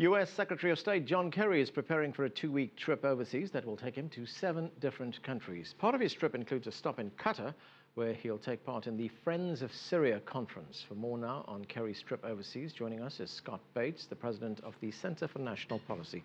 U.S. Secretary of State John Kerry is preparing for a two-week trip overseas that will take him to 7 different countries. Part of his trip includes a stop in Qatar, where he'll take part in the Friends of Syria conference. For more now on Kerry's trip overseas, joining us is Scott Bates, the president of the Center for National Policy.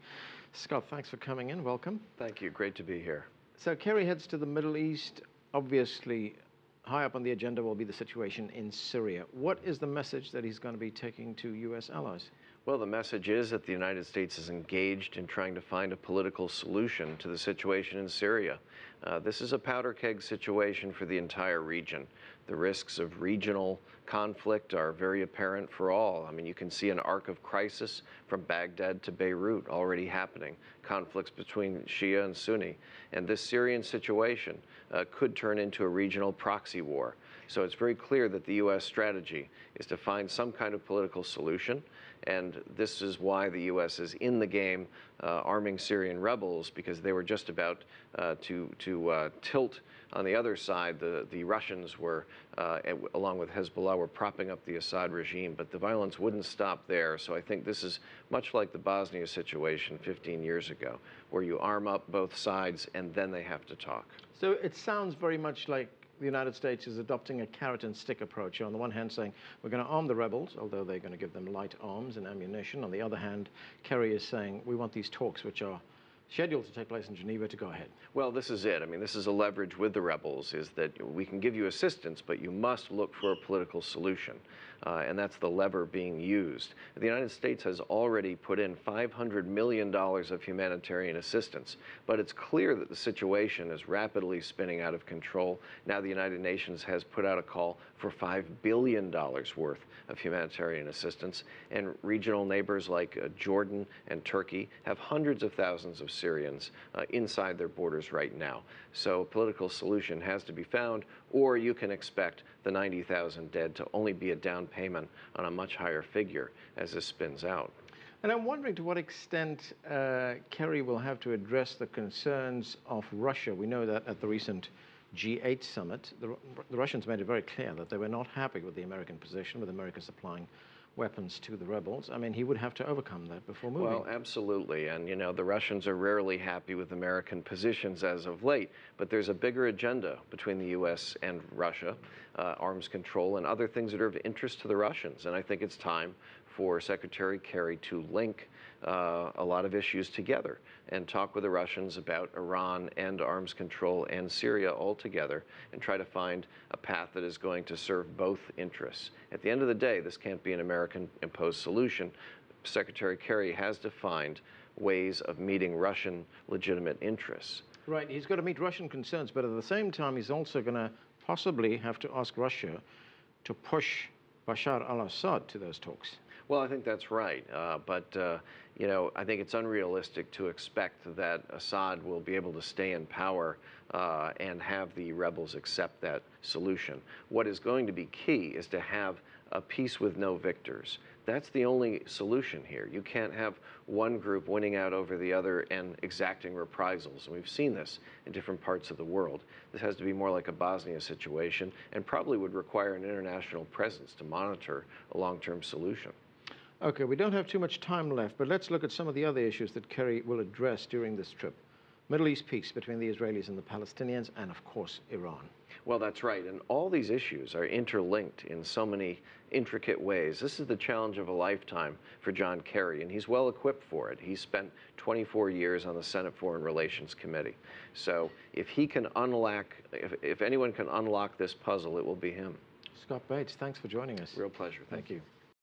Scott, thanks for coming in. Welcome. Thank you. Great to be here. So Kerry heads to the Middle East. Obviously, high up on the agenda will be the situation in Syria. What is the message that he's going to be taking to U.S. allies? Well, the message is that the United States is engaged in trying to find a political solution to the situation in Syria. This is a powder keg situation for the entire region. The risks of regional conflict are very apparent for all. I mean, you can see an arc of crisis from Baghdad to Beirut already happening, conflicts between Shia and Sunni. And this Syrian situation could turn into a regional proxy war. So it's very clear that the U.S. strategy is to find some kind of political solution, and this is why the U.S. is in the game arming Syrian rebels, because they were just about to tilt on the other side. The Russians were, along with Hezbollah, were propping up the Assad regime, but the violence wouldn't stop there. So I think this is much like the Bosnia situation 15 years ago, where you arm up both sides and then they have to talk. So it sounds very much like the United States is adopting a carrot and stick approach. On the one hand saying we're going to arm the rebels, although they're going to give them light arms and ammunition. On the other hand, Kerry is saying we want these talks, which are scheduled to take place in Geneva, to go ahead. Well, this is it. I mean, this is a leverage with the rebels, is that we can give you assistance, but you must look for a political solution. And that's the lever being used. The United States has already put in $500 million of humanitarian assistance, but it's clear that the situation is rapidly spinning out of control. Now the United Nations has put out a call for $5 billion worth of humanitarian assistance, and regional neighbors like Jordan and Turkey have hundreds of thousands of Syrians inside their borders right now. So a political solution has to be found, or you can expect the 90,000 dead to only be a down payment on a much higher figure as this spins out. And I'm wondering to what extent Kerry will have to address the concerns of Russia. We know that at the recent G8 summit, the Russians made it very clear that they were not happy with the American position, with America supplying weapons to the rebels. I mean, he would have to overcome that before moving. Well, absolutely. And, you know, the Russians are rarely happy with American positions as of late, but there's a bigger agenda between the U.S. and Russia, arms control and other things that are of interest to the Russians. And I think it's time for Secretary Kerry to link a lot of issues together and talk with the Russians about Iran and arms control and Syria all together, and try to find a path that is going to serve both interests. At the end of the day, this can't be an American-imposed solution. Secretary Kerry has to find ways of meeting Russian legitimate interests. Right, he's got to meet Russian concerns, but at the same time, he's also going to possibly have to ask Russia to push Bashar al-Assad to those talks. Well, I think that's right, you know, I think it's unrealistic to expect that Assad will be able to stay in power and have the rebels accept that solution. What is going to be key is to have a peace with no victors. That's the only solution here. You can't have one group winning out over the other and exacting reprisals. And we've seen this in different parts of the world. This has to be more like a Bosnia situation, and probably would require an international presence to monitor a long-term solution. Okay, we don't have too much time left, but let's look at some of the other issues that Kerry will address during this trip. Middle East peace between the Israelis and the Palestinians, and of course, Iran. Well, that's right, and all these issues are interlinked in so many intricate ways. This is the challenge of a lifetime for John Kerry, and he's well equipped for it. He's spent 24 years on the Senate Foreign Relations Committee. So if he can if anyone can unlock this puzzle, it will be him. Scott Bates, thanks for joining us. Real pleasure. Thank you.